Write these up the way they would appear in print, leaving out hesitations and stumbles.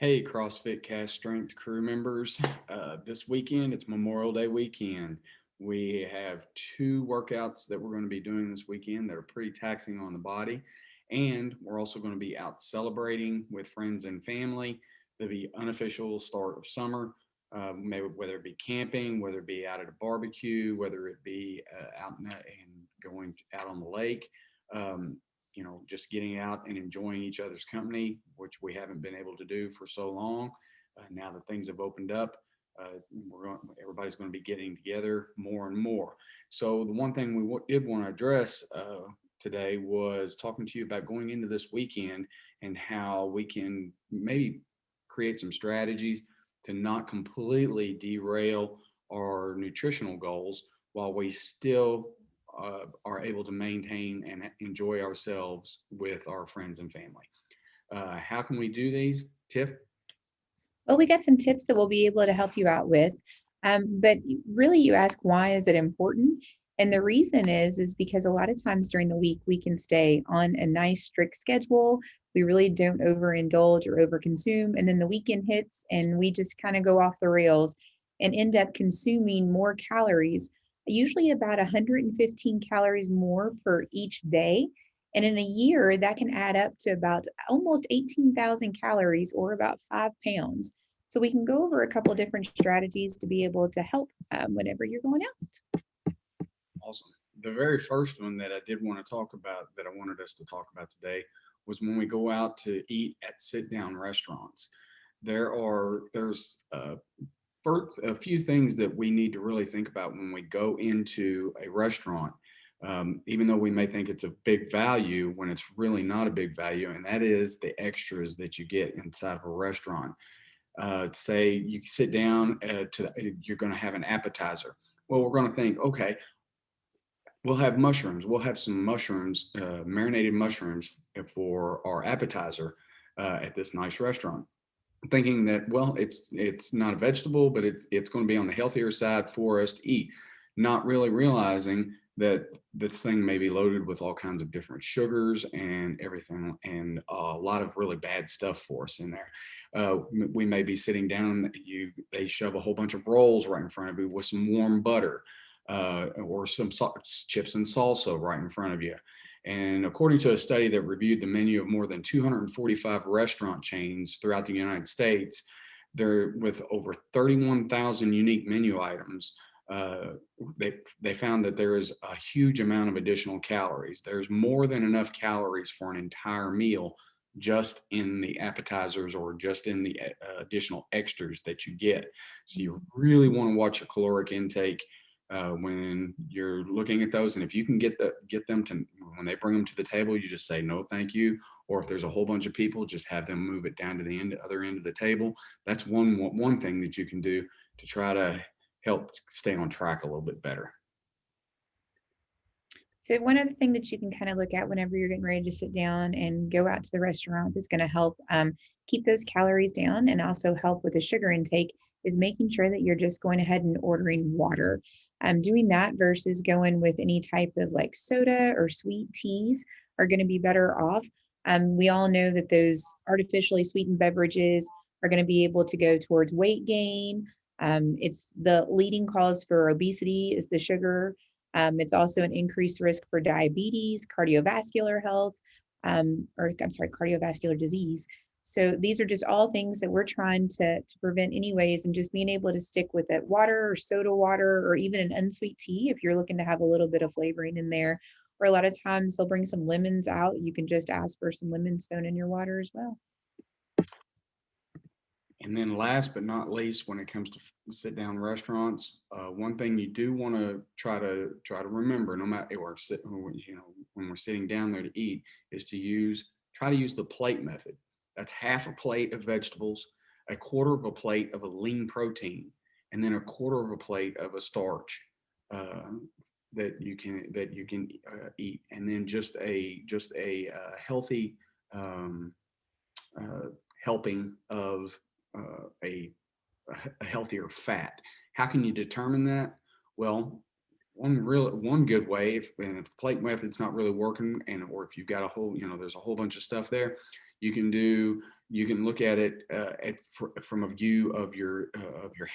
Hey, CrossFit Cast Strength crew members. This weekend, it's Memorial Day weekend. We have two workouts that we're going to be doing this weekend that are pretty taxing on the body. And we're also going to be out celebrating with friends and family. There'll be unofficial start of summer, maybe whether it be camping, whether it be out at a barbecue, whether it be and going out on the lake. Um, just getting out and enjoying each other's company, which we haven't been able to do for so long. Now that things have opened up, everybody's going to be getting together more and more. So the one thing we did want to address today was talking to you about going into this weekend and how we can maybe create some strategies to not completely derail our nutritional goals while we still are able to maintain and enjoy ourselves with our friends and family. How can we do these, Tiff? Well, we got some tips that we'll be able to help you out with. But really, you ask, why is it important? And the reason is because a lot of times during the week, we can stay on a nice strict schedule. We really don't overindulge or overconsume. And then the weekend hits and we just kind of go off the rails and end up consuming more calories, usually about 115 calories more per each day. And in a year, that can add up to about almost 18,000 calories or about 5 pounds. So we can go over a couple of different strategies to be able to help whenever you're going out. Awesome. The very first one that I did want to talk about, that I wanted us to talk about today, was when we go out to eat at sit-down restaurants. There's first a few things that we need to really think about when we go into a restaurant. Even though we may think it's a big value, when it's really not a big value, and that is the extras that you get inside of a restaurant. Say you sit down you're going to have an appetizer. Well, we're going to think, okay, we'll have mushrooms. We'll have some mushrooms, marinated mushrooms for our appetizer at this nice restaurant. Thinking that, well, it's not a vegetable, but it's going to be on the healthier side for us to eat, not really realizing that this thing may be loaded with all kinds of different sugars and everything, and a lot of really bad stuff for us in there. We may be sitting down, they shove a whole bunch of rolls right in front of you with some warm butter, or some chips and salsa right in front of you. And according to a study that reviewed the menu of more than 245 restaurant chains throughout the United States, there with over 31,000 unique menu items, uh, they found that there is a huge amount of additional calories. There's more than enough calories for an entire meal just in the appetizers or just in the additional extras that you get. So you really want to watch your caloric intake when you're looking at those. And if you can get them to, when they bring them to the table, you just say no thank you. Or if there's a whole bunch of people, just have them move it down to the other end of the table. That's one thing that you can do to try to help stay on track a little bit better. So one other thing that you can kind of look at whenever you're getting ready to sit down and go out to the restaurant that's going to help keep those calories down and also help with the sugar intake is making sure that you're just going ahead and ordering water. Doing that versus going with any type of like soda or sweet teas are going to be better off. We all know that those artificially sweetened beverages are going to be able to go towards weight gain. It's the leading cause for obesity is the sugar. It's also an increased risk for diabetes, cardiovascular health, or I'm sorry, cardiovascular disease. So these are just all things that we're trying to prevent anyways, and just being able to stick with it. Water or soda water, or even an unsweet tea if you're looking to have a little bit of flavoring in there. Or a lot of times they'll bring some lemons out. You can just ask for some lemons thrown in your water as well. And then last but not least, when it comes to sit down restaurants, one thing you do want to try to remember, no matter or sit, when we're sitting down there to eat, is to try to use the plate method. That's half a plate of vegetables, a quarter of a plate of a lean protein, and then a quarter of a plate of a starch uh, that you can eat, and then just a healthy um, uh, helping of a healthier fat. How can you determine that? Well, one good way, if the plate method's not really working, and or if you've got there's a whole bunch of stuff there, you can do you can look at it from a view of your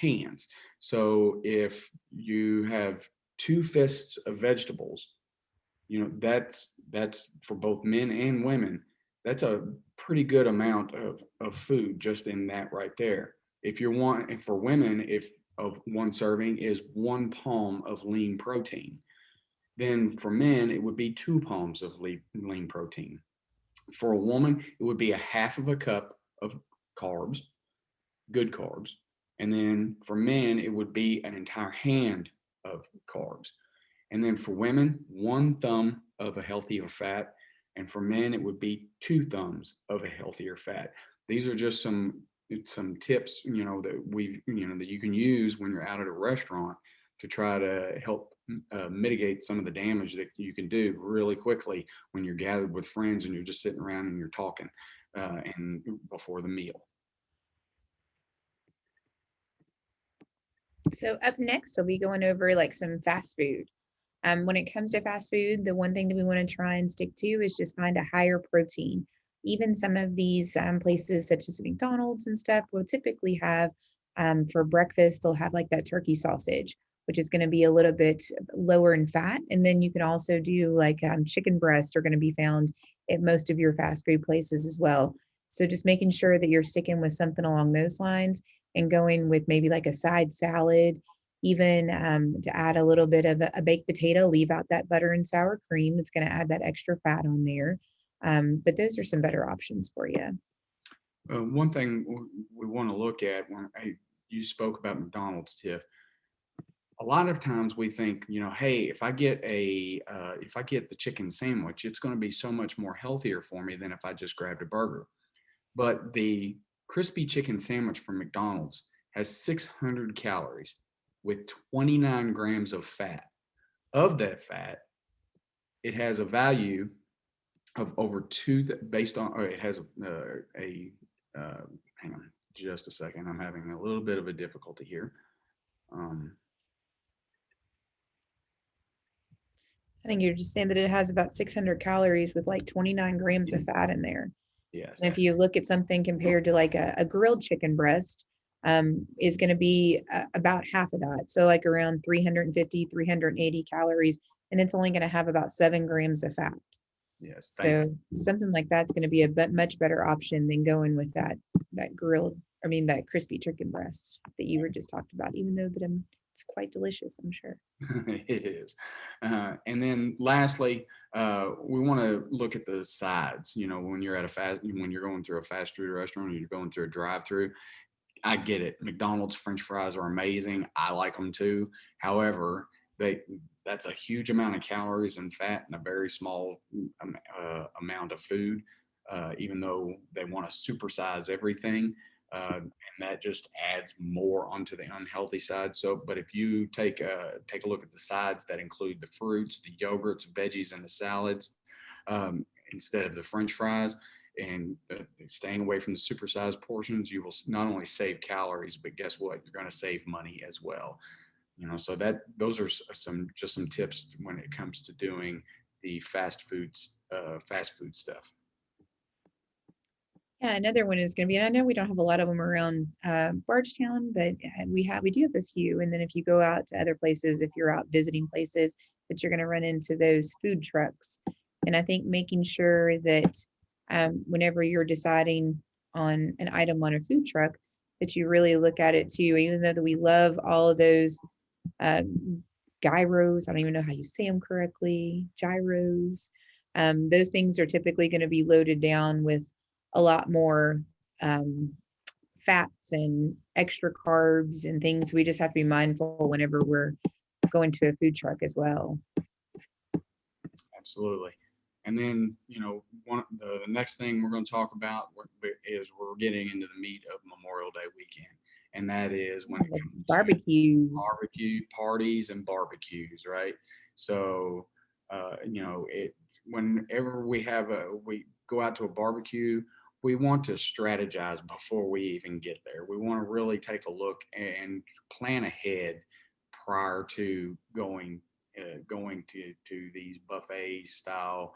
hands. So if you have two fists of vegetables, that's for both men and women. That's a pretty good amount of food just in that right there. If you're one, and for women, if of one serving is one palm of lean protein, then for men it would be two palms of lean protein. For a woman, it would be a half of a cup of carbs, good carbs. And then for men, it would be an entire hand of carbs. And then for women, one thumb of a healthier fat. And for men, it would be two thumbs of a healthier fat. These are just some tips, that you can use when you're out at a restaurant to try to help mitigate some of the damage that you can do really quickly when you're gathered with friends and you're just sitting around and you're talking and before the meal. So up next, I'll be going over like some fast food. When it comes to fast food, the one thing that we want to try and stick to is just find a higher protein. Even some of these places, such as McDonald's and stuff, will typically have for breakfast, they'll have like that turkey sausage, which is going to be a little bit lower in fat. And then you can also do like chicken breast are going to be found at most of your fast food places as well. So just making sure that you're sticking with something along those lines and going with maybe like a side salad, even to add a little bit of a baked potato, leave out that butter and sour cream. It's going to add that extra fat on there. But those are some better options for you. One thing we want to look at when you spoke about McDonald's, Tiff. A lot of times we think, hey, if I get the chicken sandwich, it's going to be so much more healthier for me than if I just grabbed a burger. But the crispy chicken sandwich from McDonald's has 600 calories with 29 grams of fat. Of that fat, it has a value of over based on, it has hang on just a second. I'm having a little bit of a difficulty here. Um, I think you're just saying that it has about 600 calories with like 29 grams yeah, of fat in there. yes, And if you look at something compared to like a grilled chicken breast, is going to be about half of that. So like around 350, 380 calories, and it's only going to have about 7 grams of fat. yes, thank So something like that's going to be a much better option than going with that grilled, I mean that crispy chicken breast that you were just talked about. Even though that it's quite delicious, I'm sure. It is. And then lastly, we want to look at the sides. When you're when you're going through a fast food restaurant or you're going through a drive-through, I get it. McDonald's French fries are amazing. I like them too. However, they that's a huge amount of calories and fat in a very small amount of food. Even though they want to supersize everything, and that just adds more onto the unhealthy side. So, but if you take a look at the sides that include the fruits, the yogurts, veggies, and the salads, instead of the French fries, and staying away from the supersized portions, you will not only save calories, but guess what? You're going to save money as well. So those are some tips when it comes to doing the fast food stuff. Yeah, another one is going to be, and I know we don't have a lot of them around Bardstown, but we do have a few. And then if you go out to other places, if you're out visiting places, that you're going to run into those food trucks. And I think making sure that whenever you're deciding on an item on a food truck, that you really look at it too. Even though that we love all of those uh, gyros, I don't even know how you say them correctly, gyros. Those things are typically going to be loaded down with a lot more um, fats and extra carbs and things. We just have to be mindful whenever we're going to a food truck as well. Absolutely. And then, the next thing we're going to talk about is we're getting into the meat of Memorial Day weekend. And that is when it comes to Barbecues. barbecue parties and barbecues, right? So, whenever we go out to a barbecue, we want to strategize before we even get there. We want to really take a look and plan ahead prior to going to these buffet style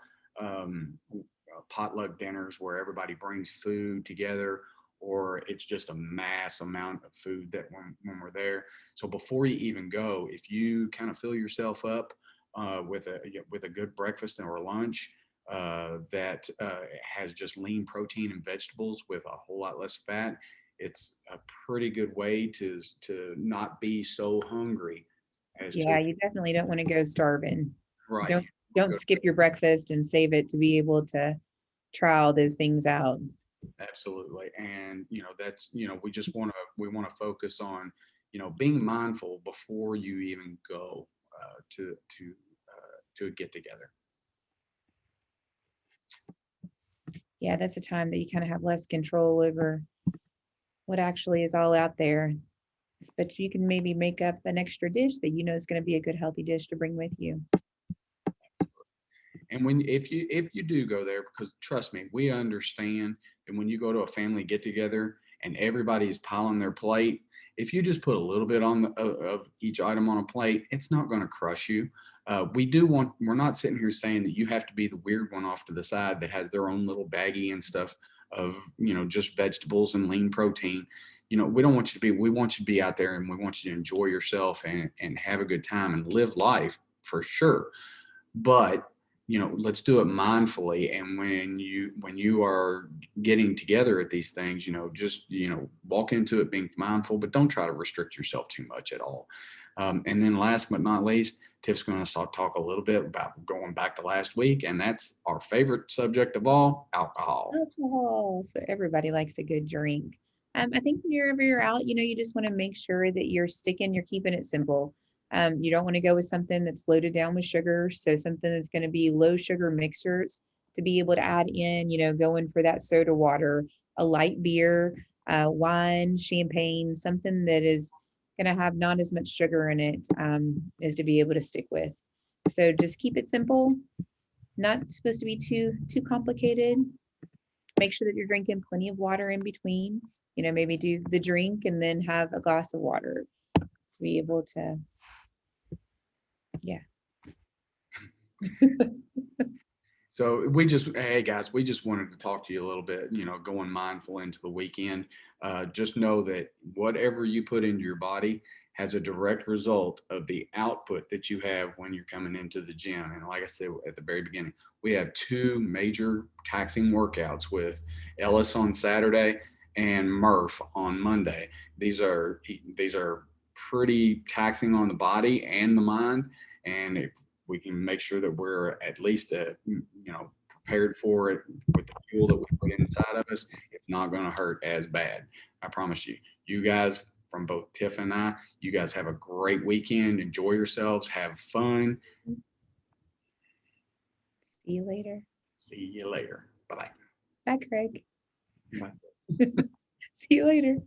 potluck dinners where everybody brings food together, or it's just a mass amount of food that when we're there. So before you even go, if you kind of fill yourself up with a good breakfast or lunch that has just lean protein and vegetables with a whole lot less fat, it's a pretty good way to not be so hungry as to Yeah, you definitely don't want to go starving. right. Don't don't skip your breakfast and save it to be able to try all those things out. Absolutely. And, that's, we want to focus on, being mindful before you even go to a get together. Yeah, that's a time that you kind of have less control over what actually is all out there. But you can maybe make up an extra dish that you know is going to be a good healthy dish to bring with you. And if you do go there, because trust me, we understand that when you go to a family get together and everybody's piling their plate, if you just put a little bit of each item on a plate, it's not going to crush you. We're not sitting here saying that you have to be the weird one off to the side that has their own little baggie and stuff of, just vegetables and lean protein. We don't want you to be, we want you to be out there and we want you to enjoy yourself and have a good time and live life for sure. But let's do it mindfully. And when you are getting together at these things, just walk into it being mindful, but don't try to restrict yourself too much at all. And then last but not least, Tiff's going to talk a little bit about going back to last week, and that's our favorite subject of all, alcohol. Alcohol. So everybody likes a good drink. I think whenever you're out, you just want to make sure that you're keeping it simple. You don't want to go with something that's loaded down with sugar. So something that's going to be low sugar mixers to be able to add in, going for that soda water, a light beer, wine, champagne, something that is going to have not as much sugar in it, is to be able to stick with. So just keep it simple. Not supposed to be too complicated. Make sure that you're drinking plenty of water in between. Maybe do the drink and then have a glass of water to be able to, yeah. So hey guys, we just wanted to talk to you a little bit, going mindful into the weekend. Just know that whatever you put into your body has a direct result of the output that you have when you're coming into the gym. And like I said at the very beginning, we have two major taxing workouts with Ellis on Saturday and Murph on Monday. These are pretty taxing on the body and the mind. And if we can make sure that we're at least prepared for it with the fuel that we put inside of us, it's not going to hurt as bad. I promise you. You guys, from both Tiff and I, you guys have a great weekend. Enjoy yourselves. Have fun. See you later. See you later. Bye Bye, Craig. bye. See you later.